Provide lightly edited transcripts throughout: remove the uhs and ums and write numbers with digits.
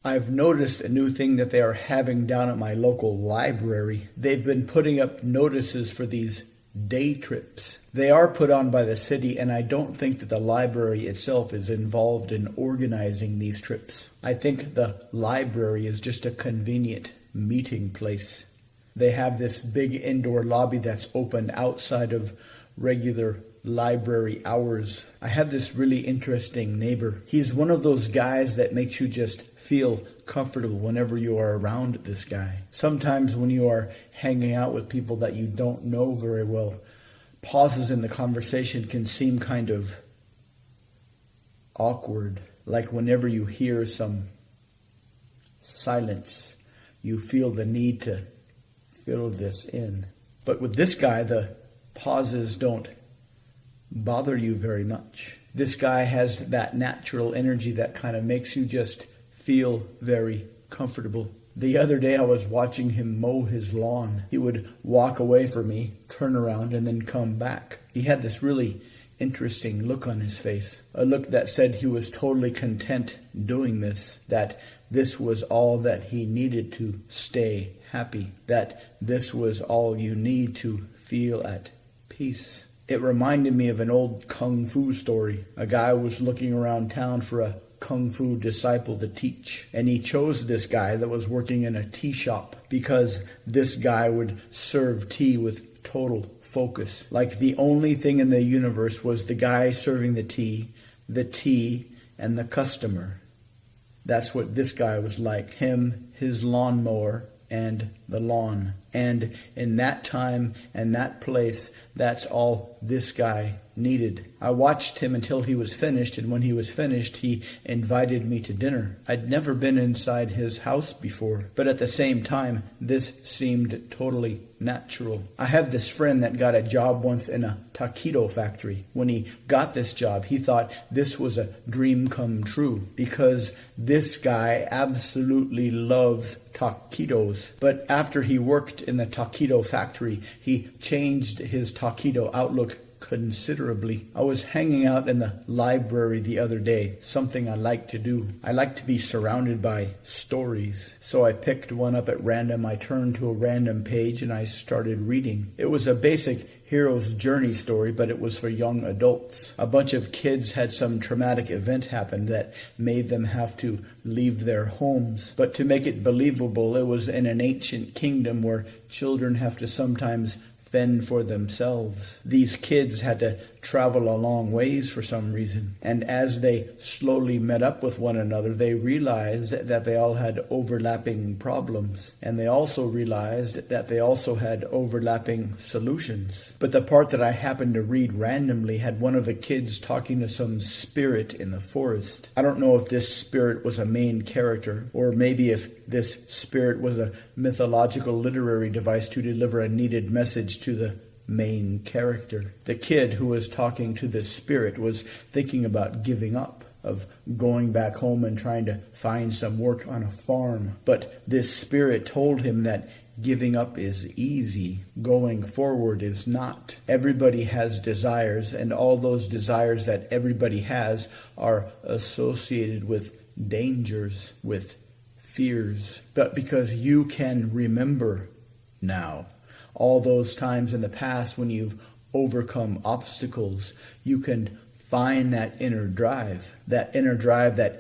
I've noticed a new thing that they are having down at my local library. They've been putting up notices for these day trips. They are put on by the city, and I don't think that the library itself is involved in organizing these trips. I think the library is just a convenient meeting place. They have this big indoor lobby that's open outside of regular library hours. I have this really interesting neighbor. He's one of those guys that makes you just feel comfortable whenever you are around this guy. Sometimes when you are hanging out with people that you don't know very well, pauses in the conversation can seem kind of awkward. Like whenever you hear some silence, you feel the need to fill this in. But with this guy, the pauses don't bother you very much. This guy has that natural energy that kind of makes you just feel very comfortable. The other day I was watching him mow his lawn. He would walk away from me, turn around, and then come back. He had this really interesting look on his face, a look that said he was totally content doing this, that this was all that he needed to stay happy, that this was all you need to feel at peace. It reminded me of an old kung fu story. A guy was looking around town for a kung fu disciple to teach, and he chose this guy that was working in a tea shop because this guy would serve tea with total focus. Like the only thing in the universe was the guy serving the tea, and the customer. That's what this guy was like. Him, his lawnmower, and the lawn. And in that time and that place, that's all this guy needed. I watched him until he was finished, and when he was finished, he invited me to dinner. I'd never been inside his house before, but at the same time, this seemed totally natural. I have this friend that got a job once in a taquito factory. When he got this job, he thought this was a dream come true because this guy absolutely loves taquitos. But after he worked in the taquito factory, he changed his taquito outlook considerably. I was hanging out in the library the other day, something I like to do. I like to be surrounded by stories. So I picked one up at random. I turned to a random page and I started reading. It was a basic hero's journey story, but it was for young adults. A bunch of kids had some traumatic event happen that made them have to leave their homes. But to make it believable, it was in an ancient kingdom where children have to sometimes fend for themselves. These kids had to travel a long ways for some reason. And as they slowly met up with one another, they realized that they all had overlapping problems. And they also realized that they also had overlapping solutions. But the part that I happened to read randomly had one of the kids talking to some spirit in the forest. I don't know if this spirit was a main character, or maybe if this spirit was a mythological literary device to deliver a needed message to the main character. The kid who was talking to the spirit was thinking about giving up, of going back home and trying to find some work on a farm. But this spirit told him that giving up is easy, going forward is not. Everybody has desires, and all those desires that everybody has are associated with dangers, with fears. But because you can remember now all those times in the past when you've overcome obstacles, you can find that inner drive that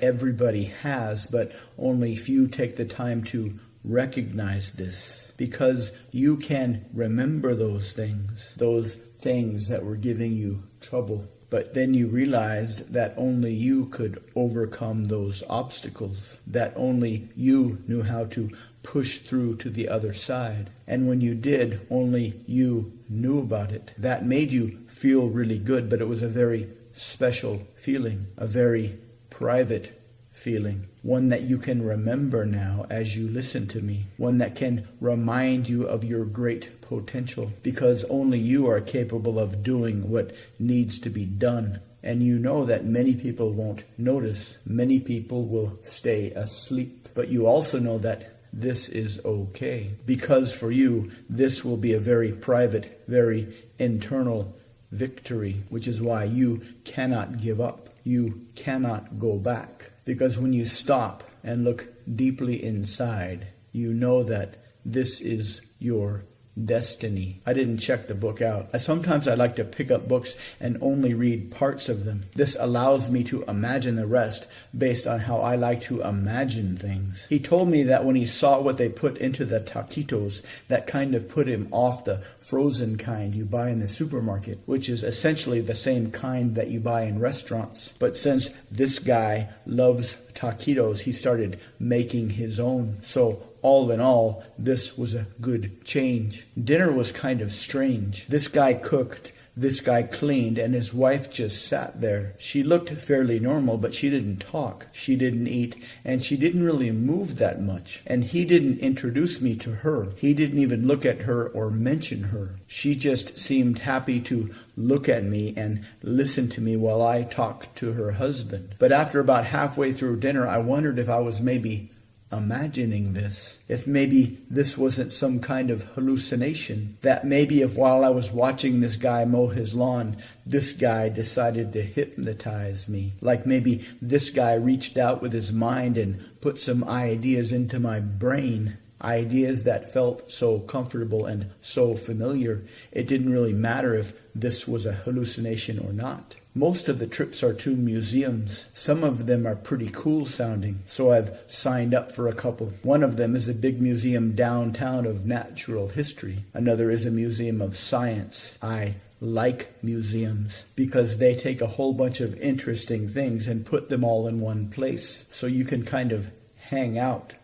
everybody has, but only few take the time to recognize this, because you can remember those things that were giving you trouble. But then you realized that only you could overcome those obstacles, that only you knew how to push through to the other side. And when you did, only you knew about it. That made you feel really good, but it was a very special feeling, a very private feeling, one that you can remember now as you listen to me, one that can remind you of your great potential, because only you are capable of doing what needs to be done. And you know that many people won't notice. Many people will stay asleep. But you also know that this is okay, because for you, this will be a very private, very internal victory, which is why you cannot give up. You cannot go back. Because when you stop, and look deeply inside, you know that this is your destiny. I didn't check the book out. Sometimes I like to pick up books and only read parts of them. This allows me to imagine the rest based on how I like to imagine things. He told me that when he saw what they put into the taquitos, that kind of put him off the frozen kind you buy in the supermarket, which is essentially the same kind that you buy in restaurants. But since this guy loves taquitos, he started making his own. So all in all, this was a good change. Dinner was kind of strange. This guy cooked, this guy cleaned, and his wife just sat there. She looked fairly normal, but she didn't talk. She didn't eat, and she didn't really move that much. And he didn't introduce me to her. He didn't even look at her or mention her. She just seemed happy to look at me and listen to me while I talked to her husband. But after about halfway through dinner, I wondered if I was maybe imagining this, if maybe this wasn't some kind of hallucination, that maybe if while I was watching this guy mow his lawn, this guy decided to hypnotize me, like maybe this guy reached out with his mind and put some ideas into my brain, ideas that felt so comfortable and so familiar, it didn't really matter if this was a hallucination or not. Most of the trips are to museums. Some of them are pretty cool sounding, so I've signed up for a couple. One of them is a big museum downtown of natural history. Another is a museum of science. I like museums because they take a whole bunch of interesting things and put them all in one place, so you can kind of hang out,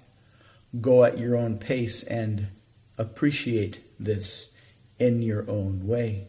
go at your own pace, and appreciate this in your own way.